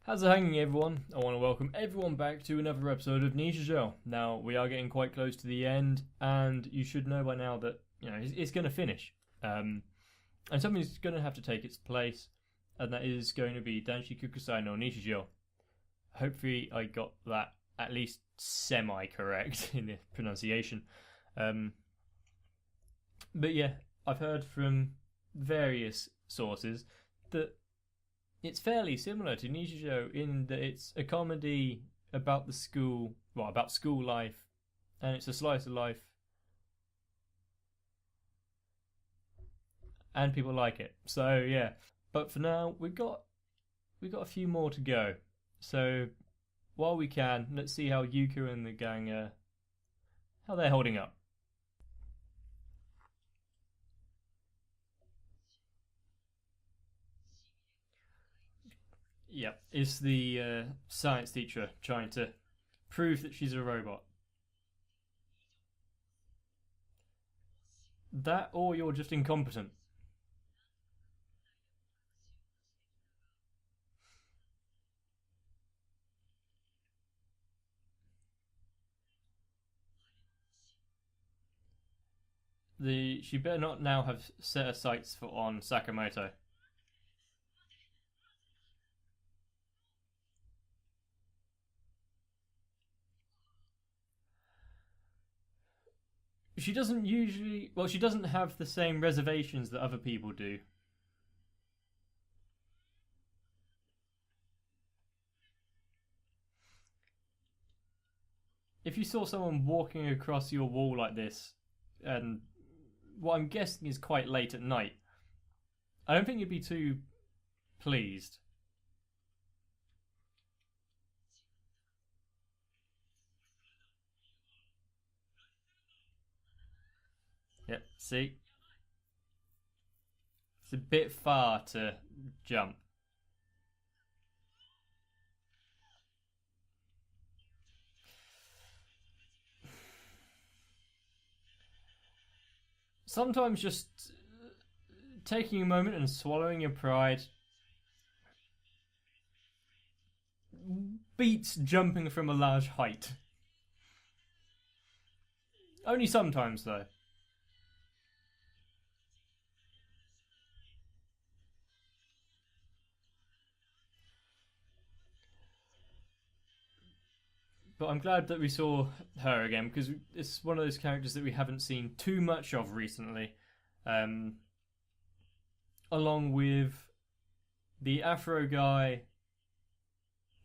How's it hanging, everyone? I want to welcome everyone back to another episode of Nichijou. Now, we are getting quite close to the end, and you should know by now that, it's going to finish. And something's going to have to take its place, and that is going to be Danshi Kukusai no Nichijou. Hopefully I got that at least semi-correct in the pronunciation. But yeah, I've heard from various sources that it's fairly similar to Nichijou in that it's a comedy about school life, and it's a slice of life, and people like it. So yeah, but for now we've got a few more to go. So while we can, let's see how Yuka and the gang how they're holding up. Yep, it's the science teacher trying to prove that she's a robot. That, or you're just incompetent. She better not now have set her sights on Sakamoto. She doesn't usually. Well, she doesn't have the same reservations that other people do. If you saw someone walking across your wall like this, and what I'm guessing is quite late at night, I don't think you'd be too pleased. Yep, see? It's a bit far to jump. Sometimes just taking a moment and swallowing your pride beats jumping from a large height. Only sometimes, though. But I'm glad that we saw her again, because it's one of those characters that we haven't seen too much of recently. Along with the Afro guy,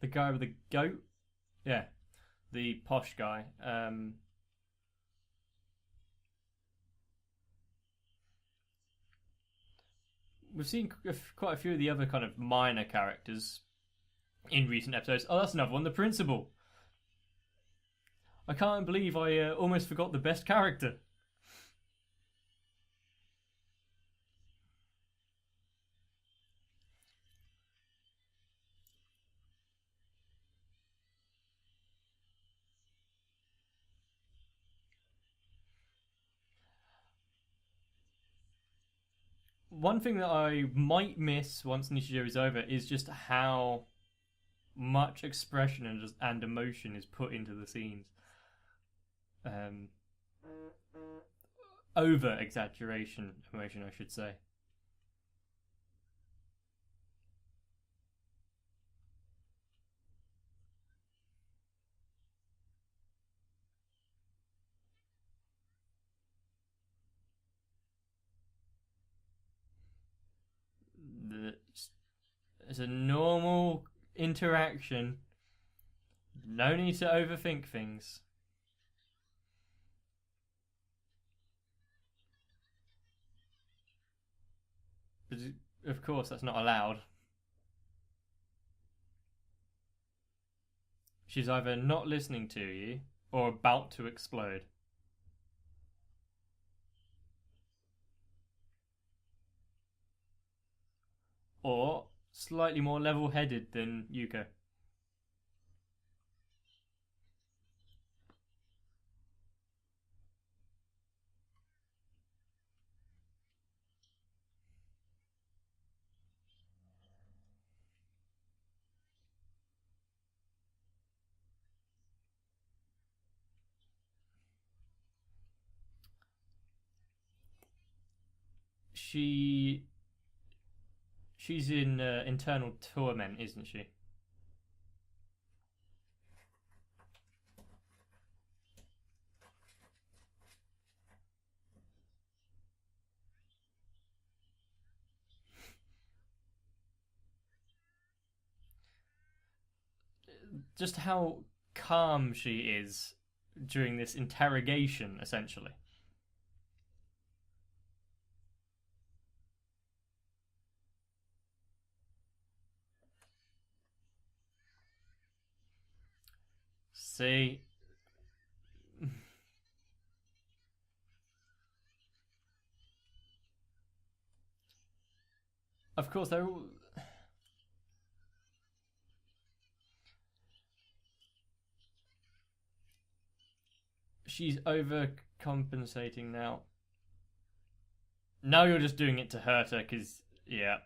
the guy with the goat, yeah, the posh guy. We've seen quite a few of the other kind of minor characters in recent episodes. Oh, that's another one, the principal. I can't believe I almost forgot the best character. One thing that I might miss once Nichijou is over is just how much expression and emotion is put into the scenes. Over exaggeration emotion, I should say. It's a normal interaction. No need to overthink things. But of course, that's not allowed. She's either not listening to you or about to explode. Or slightly more level headed than Yuka. she's in internal torment, isn't she? Just how calm she is during this interrogation, essentially. See? Of course, they're all... She's overcompensating now. Now you're just doing it to hurt her, because, yeah.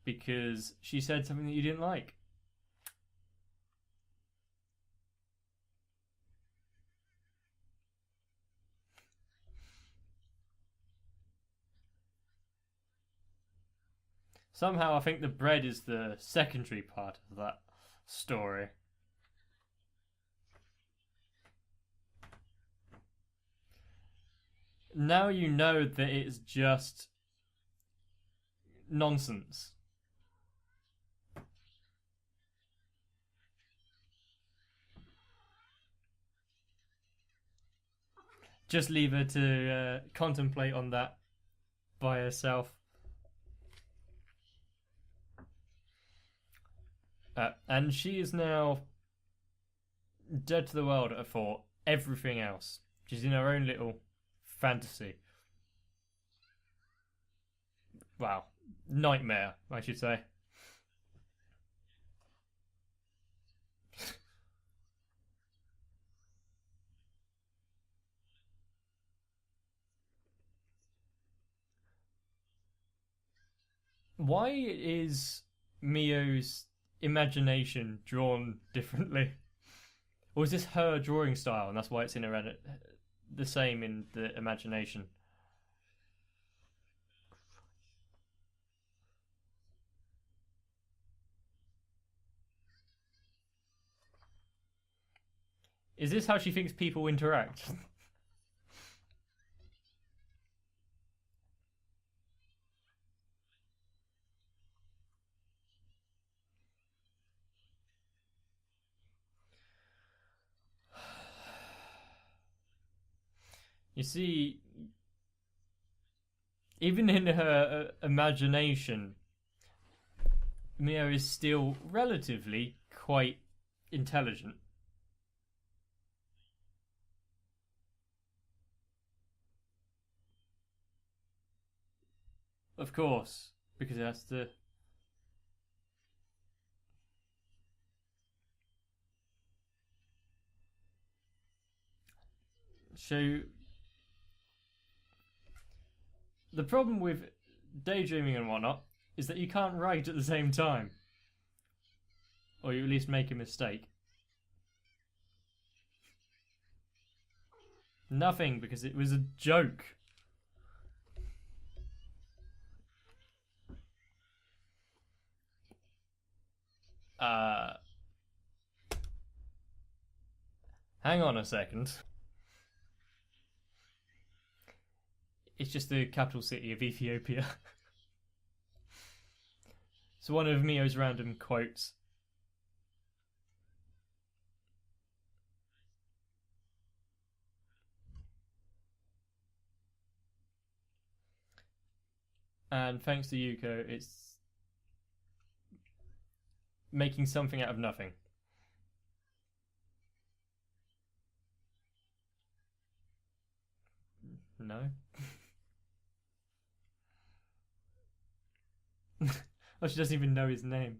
Because she said something that you didn't like. Somehow I think the bread is the secondary part of that story. Now you know that it's just nonsense. Just leave her to contemplate on that by herself. And she is now dead to the world for everything else. She's in her own little fantasy. Wow. Nightmare, I should say. Why is Mio's imagination drawn differently? Or is this her drawing style and that's why it's in her the same in the imagination? Is this how she thinks people interact? You see, even in her imagination, Mio is still relatively quite intelligent. Of course, because it has to... So, the problem with daydreaming and whatnot is that you can't write at the same time. Or you at least make a mistake. Nothing, because it was a joke. Hang on a second. It's just the capital city of Ethiopia. So one of Mio's random quotes. And thanks to Yuko, it's making something out of nothing. No? Oh, she doesn't even know his name.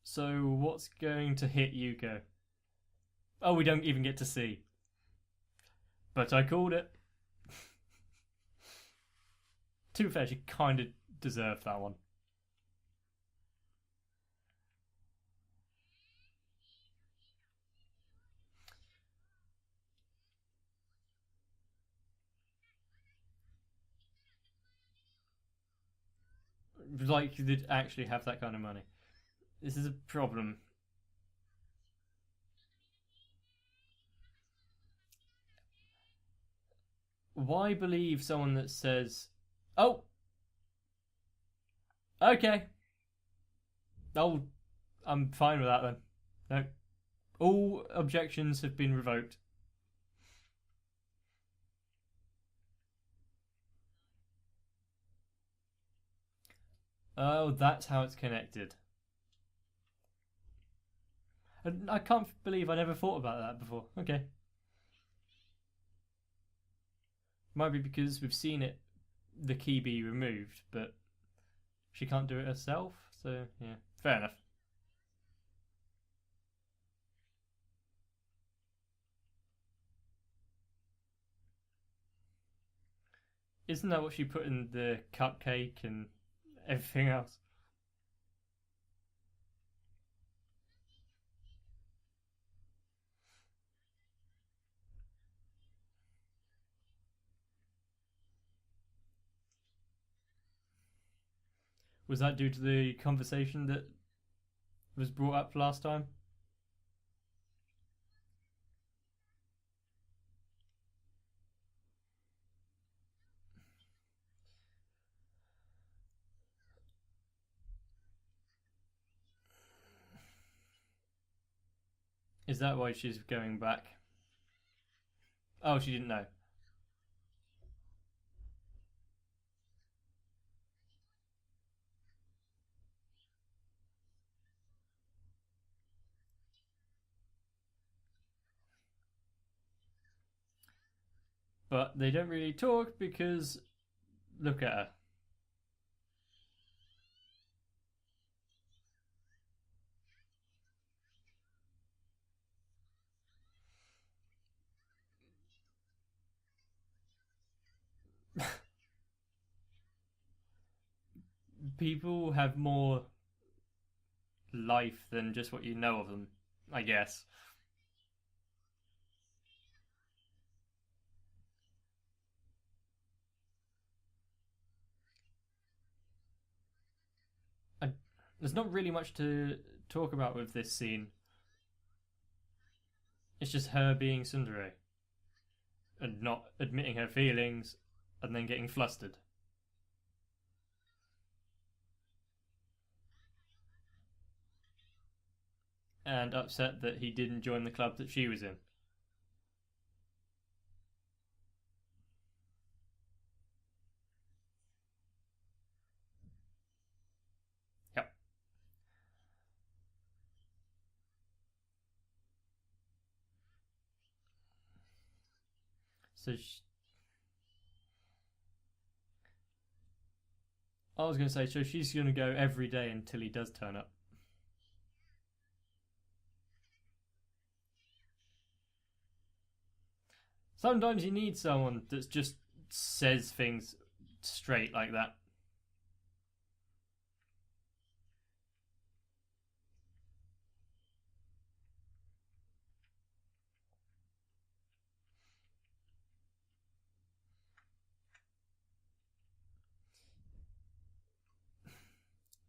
So what's going to hit Yuko? Oh, we don't even get to see. But I called it. To be fair, she kind of deserved that one. Like they'd actually have that kind of money. This is a problem. Why believe someone that says, "Oh, okay, oh, I'm fine with that then"? No, all objections have been revoked. Oh, that's how it's connected. I can't believe I never thought about that before. Okay. Might be because we've seen it, the key be removed, but she can't do it herself. So yeah, fair enough. Isn't that what she put in the cupcake and everything else? Was that due to the conversation that was brought up last time? Is that why she's going back? Oh, she didn't know. But they don't really talk because look at her. People have more life than just what you know of them, I guess. I, there's not really much to talk about with this scene. It's just her being Tsundere and not admitting her feelings and then getting flustered and upset that he didn't join the club that she was in. Yep. So I was going to say, so she's going to go every day until he does turn up. Sometimes you need someone that just says things straight like that.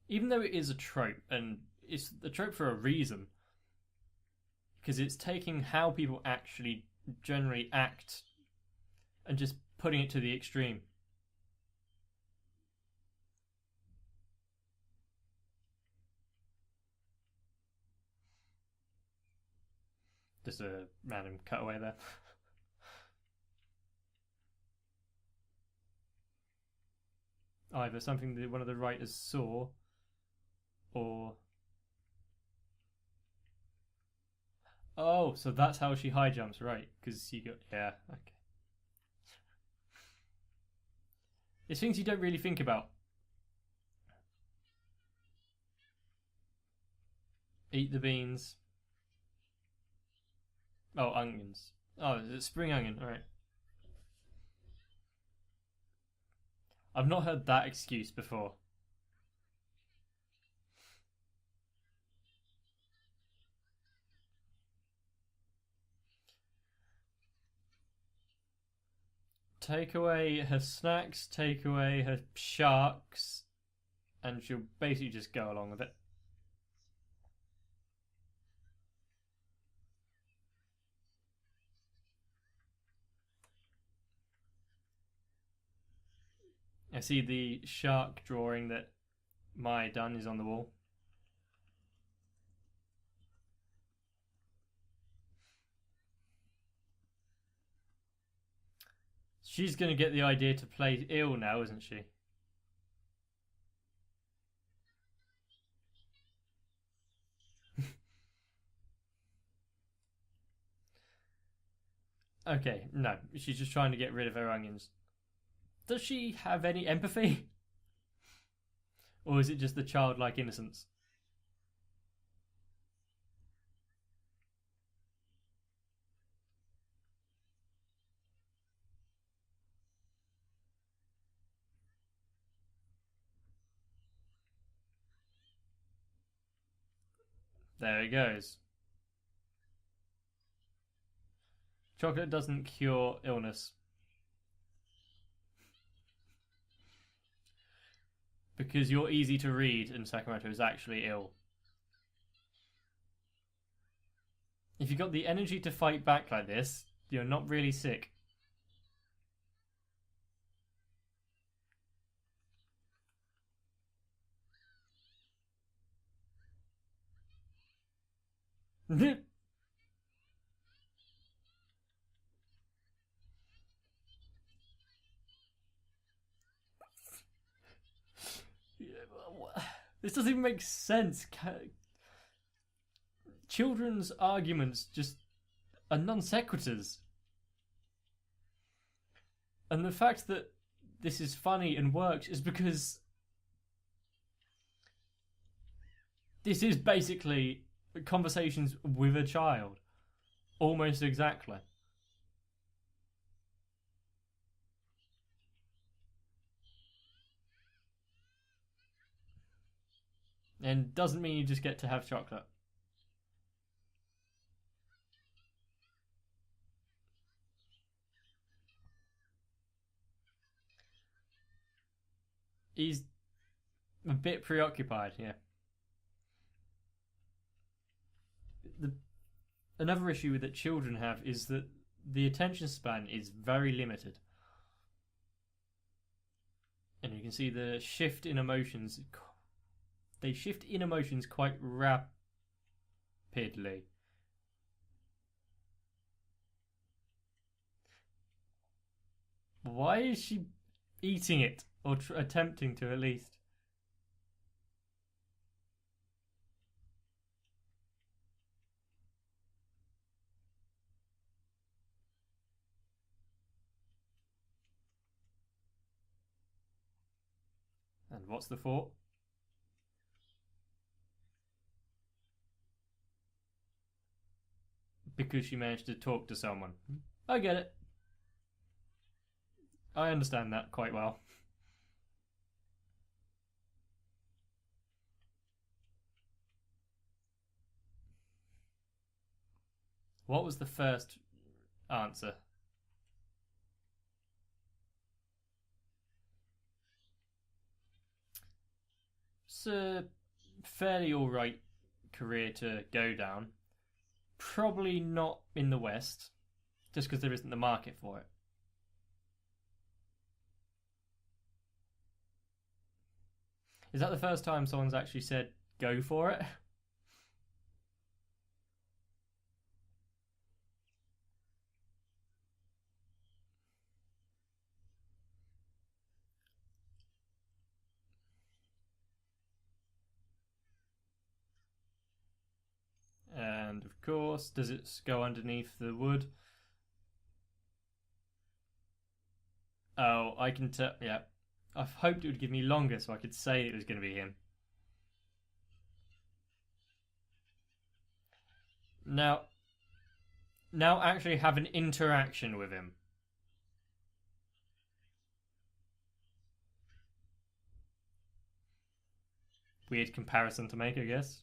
Even though it is a trope, and it's a trope for a reason, because it's taking how people actually generally act and just putting it to the extreme. Just a random cutaway there. Either something that one of the writers saw, or oh, so that's how she high jumps, right? Because you got yeah, okay. It's things you don't really think about. Eat the beans. Oh, onions. Oh, it's spring onion. All right. I've not heard that excuse before. Take away her snacks. Take away her sharks, and she'll basically just go along with it. I see the shark drawing that Mai done is on the wall. She's going to get the idea to play ill now, isn't she? Okay, no. She's just trying to get rid of her onions. Does she have any empathy? Or is it just the childlike innocence? There it goes. Chocolate doesn't cure illness. Because you're easy to read and Sakamoto is actually ill. If you've got the energy to fight back like this, you're not really sick. This doesn't even make sense. Children's arguments just are non sequiturs. And the fact that this is funny and works is because this is basically conversations with a child. Almost exactly. And doesn't mean you just get to have chocolate. He's a bit preoccupied, yeah. Another issue that children have is that the attention span is very limited. And you can see the shift in emotions. They shift in emotions quite rapidly. Why is she eating it? Or attempting to, at least. And what's the thought? Because she managed to talk to someone. I get it. I understand that quite well. What was the first answer? It's a fairly alright career to go down. Probably not in the West, just because there isn't the market for it. Is that the first time someone's actually said, go for it? And of course, does it go underneath the wood? Oh, I can tell. Yeah. I've hoped it would give me longer so I could say it was going to be him. Now actually have an interaction with him. Weird comparison to make, I guess.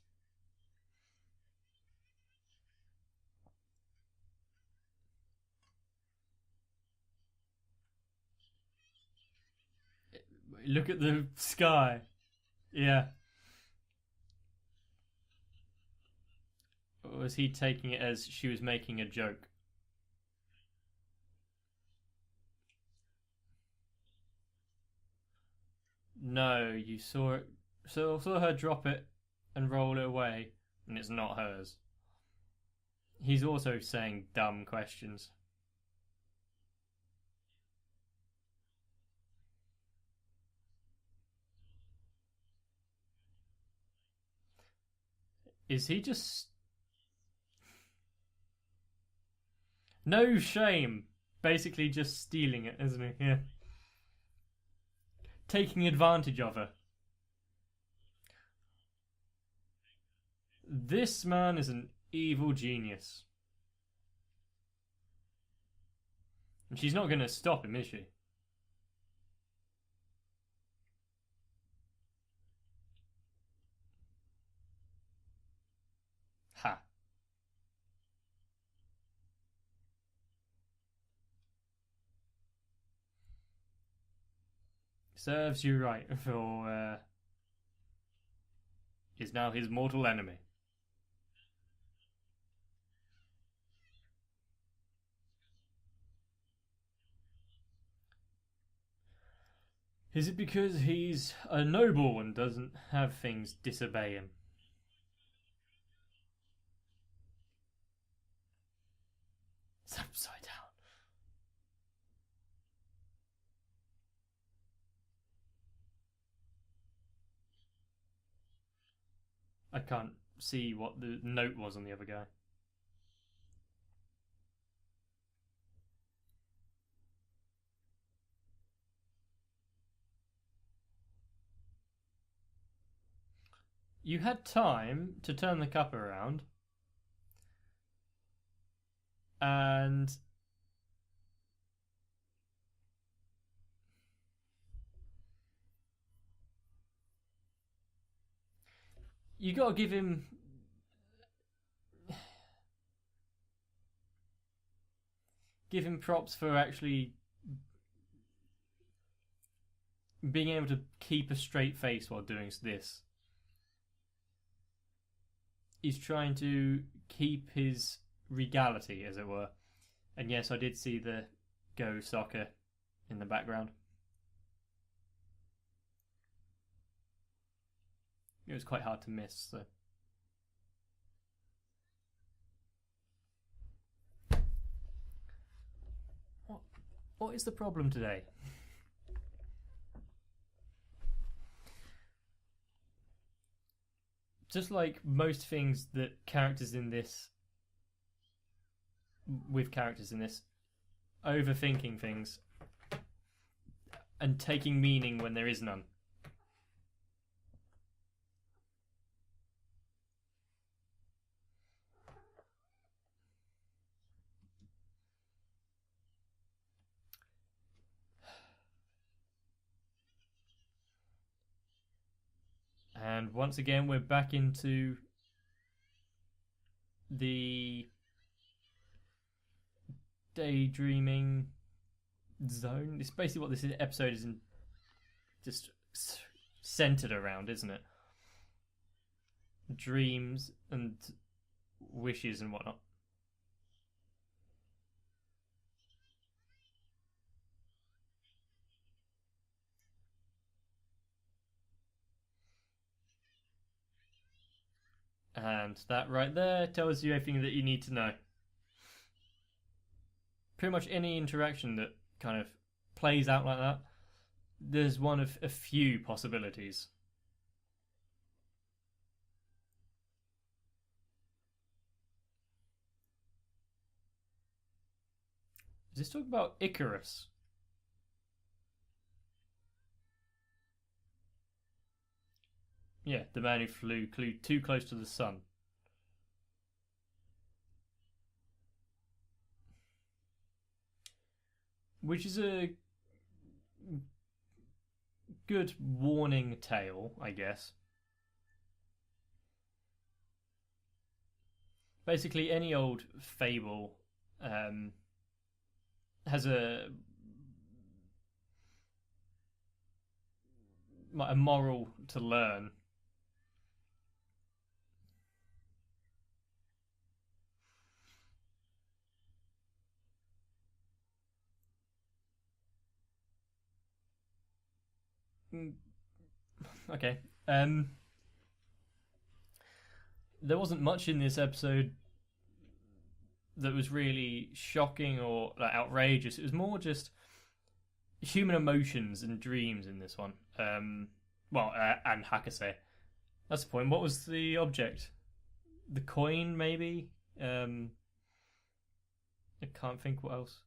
Look at the sky. Yeah. Or was he taking it as she was making a joke? No, you saw it. Saw her drop it and roll it away, and it's not hers. He's also saying dumb questions. Is he just no shame? Basically, just stealing it, isn't he? Yeah, taking advantage of her. This man is an evil genius, and she's not going to stop him, is she? Ha! Serves you right, for is now his mortal enemy. Is it because he's a noble and doesn't have things disobey him? It's upside down. I can't see what the note was on the other guy. You had time to turn the cup around, and you got to give him props for actually being able to keep a straight face while doing this. He's trying to keep his regality, as it were. And yes, I did see the Go Soccer in the background. It was quite hard to miss, so. What is the problem today? Just like most things that characters in this, with characters in this, overthinking things and taking meaning when there is none. And once again, we're back into the daydreaming zone. It's basically what this episode is just centered around, isn't it? Dreams and wishes and whatnot. And that right there tells you everything that you need to know. Pretty much any interaction that kind of plays out like that, there's one of a few possibilities. Is this talking about Icarus? Yeah, the man who flew too close to the sun. Which is a good warning tale, I guess. Basically, any old fable has a moral to learn. Okay. There wasn't much in this episode that was really shocking or like, outrageous. It was more just human emotions and dreams in this one. And Hakase. That's the point. What was the object? The coin, maybe? I can't think what else.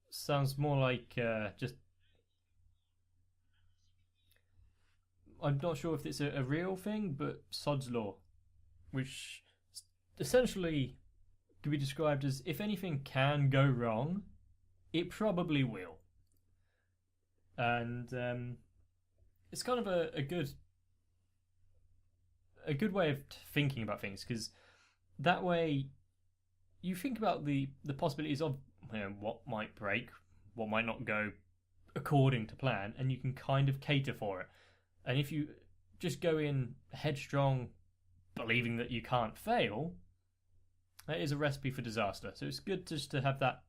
Sounds more like just... I'm not sure if it's a real thing, but Sod's Law, which essentially could be described as if anything can go wrong, it probably will. And it's kind of a good way of thinking about things, because that way you think about the possibilities of what might break, what might not go according to plan, and you can kind of cater for it. And if you just go in headstrong, believing that you can't fail, that is a recipe for disaster. So it's good just to have that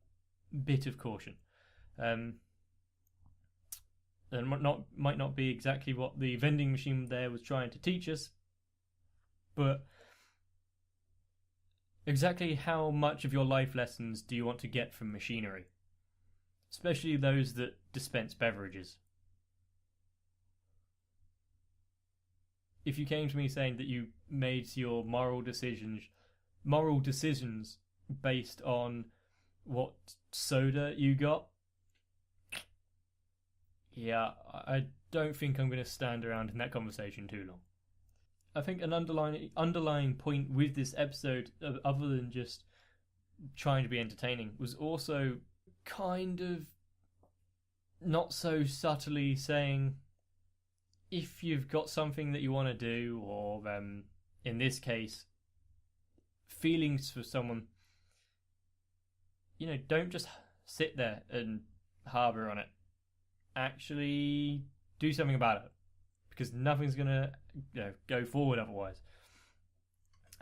bit of caution. And might not be exactly what the vending machine there was trying to teach us, but exactly how much of your life lessons do you want to get from machinery? Especially those that dispense beverages. If you came to me saying that you made your moral decisions based on what soda you got, yeah, I don't think I'm going to stand around in that conversation too long. I think an underlying point with this episode, other than just trying to be entertaining, was also kind of not so subtly saying, if you've got something that you want to do, or in this case, feelings for someone, don't just sit there and harbour on it. Actually do something about it, because nothing's going to go forward otherwise.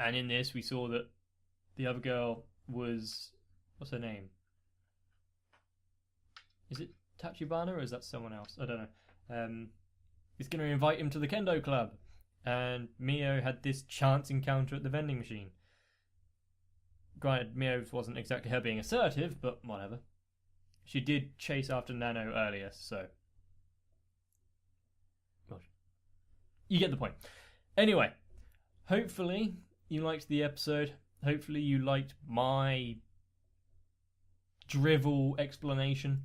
And in this, we saw that the other girl was... what's her name? Is it Tachibana, or is that someone else? I don't know. He's going to invite him to the kendo club. And Mio had this chance encounter at the vending machine. Granted, Mio wasn't exactly her being assertive, but whatever. She did chase after Nano earlier, so... you get the point. Anyway, hopefully you liked the episode. Hopefully you liked my drivel explanation.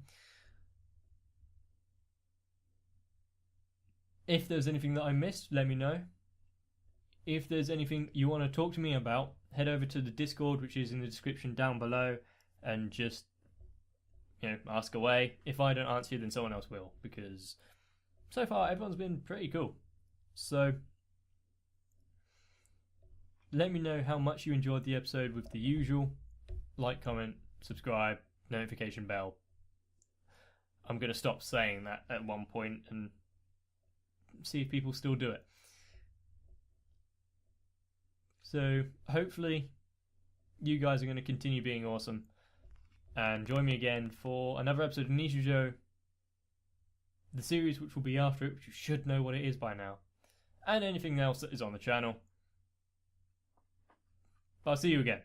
If there's anything that I missed, let me know. If there's anything you want to talk to me about, head over to the Discord, which is in the description down below, and just ask away. If I don't answer you, then someone else will, because so far everyone's been pretty cool. So let me know how much you enjoyed the episode with the usual like, comment, subscribe, notification bell. I'm going to stop saying that at one point and see if people still do it. So hopefully you guys are going to continue being awesome and join me again for another episode of Nichijou, the series which will be after it, which you should know what it is by now, and anything else that is on the channel. I'll see you again.